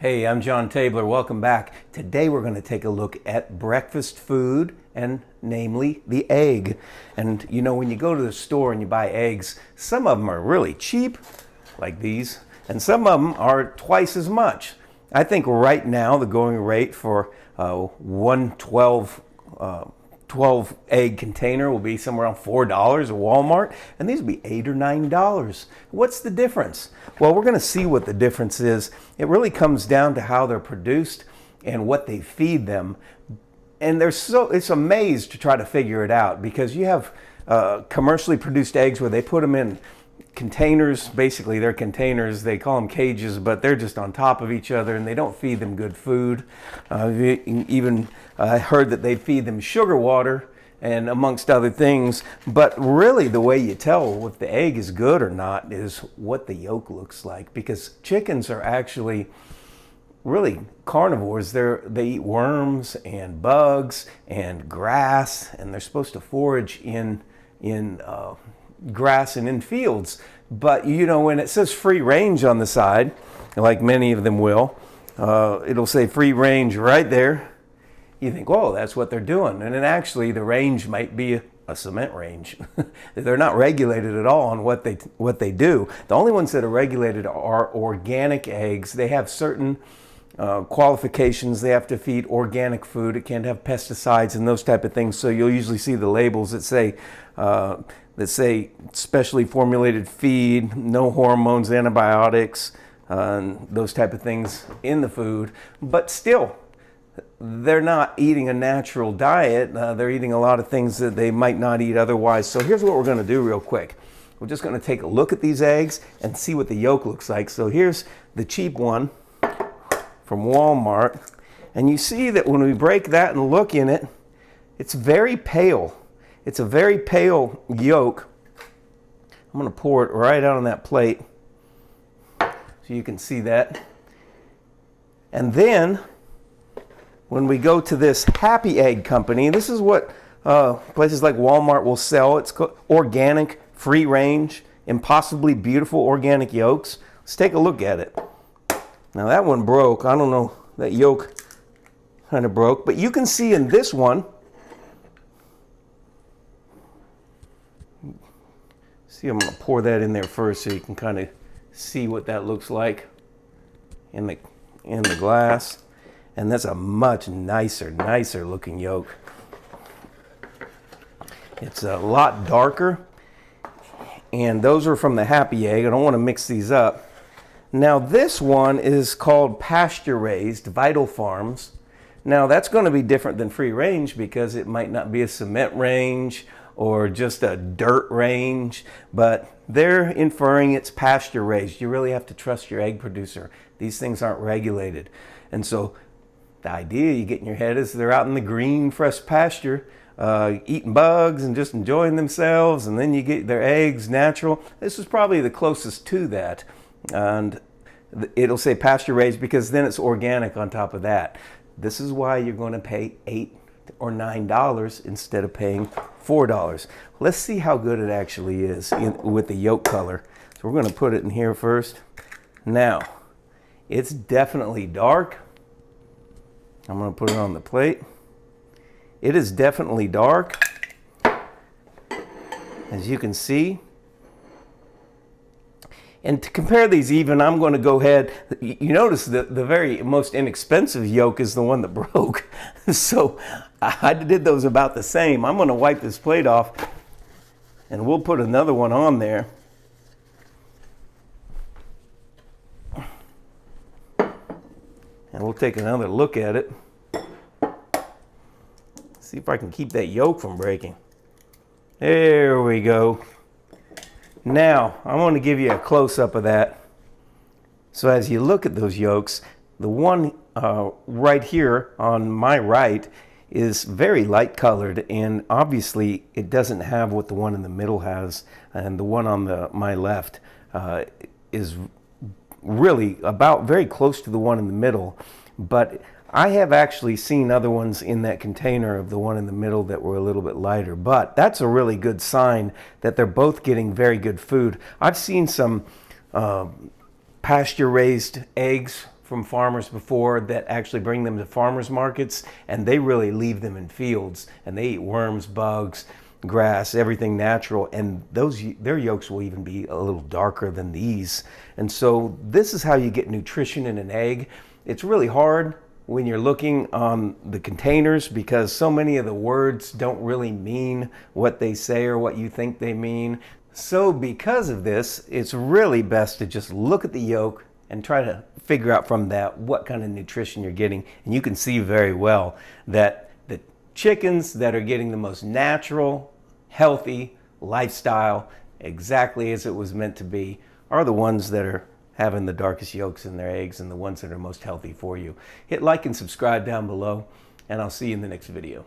Hey, I'm John Tabler. Welcome back. Today we're going to take a look at breakfast food, and namely the egg. And you know, when you go to the store and you buy eggs, some of them are really cheap, like these, and some of them are twice as much. I think right now the going rate for one 12 egg container will be somewhere around $4 at Walmart, and these will be $8 or $9. What's the difference? Well, we're going to see what the difference is. It really comes down to how they're produced and what they feed them. And it's a maze to try to figure it out, because you have commercially produced eggs where they put them in containers. Basically they're containers, they call them cages, but they're just on top of each other and they don't feed them good food. Even heard that they feed them sugar water and amongst other things. But really the way you tell if the egg is good or not is what the yolk looks like, because chickens are actually really carnivores. They eat worms and bugs and grass, and they're supposed to forage in grass and in fields. But you know, when it says free range on the side, like many of them will, it'll say free range right there. You think, oh, that's what they're doing. And then actually the range might be a cement range. They're not regulated at all on what they do. The only ones that are regulated are organic eggs. They have certain qualifications. They have to feed organic food. It can't have pesticides and those type of things. So you'll usually see the labels that say specially formulated feed, no hormones, antibiotics, those type of things in the food. But still, they're not eating a natural diet. They're eating a lot of things that they might not eat otherwise. So here's what we're going to do real quick. We're just going to take a look at these eggs and see what the yolk looks like. So here's the cheap one from Walmart. And you see that when we break that and look in it, it's very pale. It's a very pale yolk. I'm going to pour it right out on that plate so you can see that. And then when we go to this Happy Egg Company, this is what places like Walmart will sell. It's called organic, free range, impossibly beautiful organic yolks. Let's take a look at it. Now that one broke. I don't know, that yolk kind of broke. But you can see in this one, see, I'm going to pour that in there first so you can kind of see what that looks like in the glass. And that's a much nicer looking yolk. It's a lot darker. And those are from the Happy Egg. I don't want to mix these up. Now this one is called pasture raised, Vital Farms. Now that's going to be different than free range, because it might not be a cement range or just a dirt range, but they're inferring it's pasture raised. You really have to trust your egg producer. These things aren't regulated. And so the idea you get in your head is they're out in the green, fresh pasture, eating bugs and just enjoying themselves, and then you get their eggs natural. This is probably the closest to that. And it'll say pasture raised because then it's organic on top of that. This is why you're going to pay $8 or $9 instead of paying $4. Let's see how good it actually is with the yolk color. So we're going to put it in here first. Now, it's definitely dark. I'm going to put it on the plate. It is definitely dark, as you can see. And to compare these even, I'm going to go ahead. You notice that the very most inexpensive yolk is the one that broke. So I did those about the same. I'm going to wipe this plate off and we'll put another one on there. And we'll take another look at it. See if I can keep that yolk from breaking. There we go. Now, I'm going to give you a close-up of that. So as you look at those yolks, the one right here on my right is very light colored, and obviously it doesn't have what the one in the middle has, and the one on my left is really about very close to the one in the middle. But I have actually seen other ones in that container of the one in the middle that were a little bit lighter, but that's a really good sign that they're both getting very good food. I've seen some pasture raised eggs from farmers before that actually bring them to farmers markets, and they really leave them in fields, and they eat worms, bugs, grass, everything natural, and their yolks will even be a little darker than these. And so this is how you get nutrition in an egg. It's really hard when you're looking on the containers because so many of the words don't really mean what they say or what you think they mean. So because of this, it's really best to just look at the yolk and try to figure out from that what kind of nutrition you're getting. And you can see very well that the chickens that are getting the most natural, healthy lifestyle, exactly as it was meant to be, are the ones that are having the darkest yolks in their eggs and the ones that are most healthy for you. Hit like and subscribe down below, and I'll see you in the next video.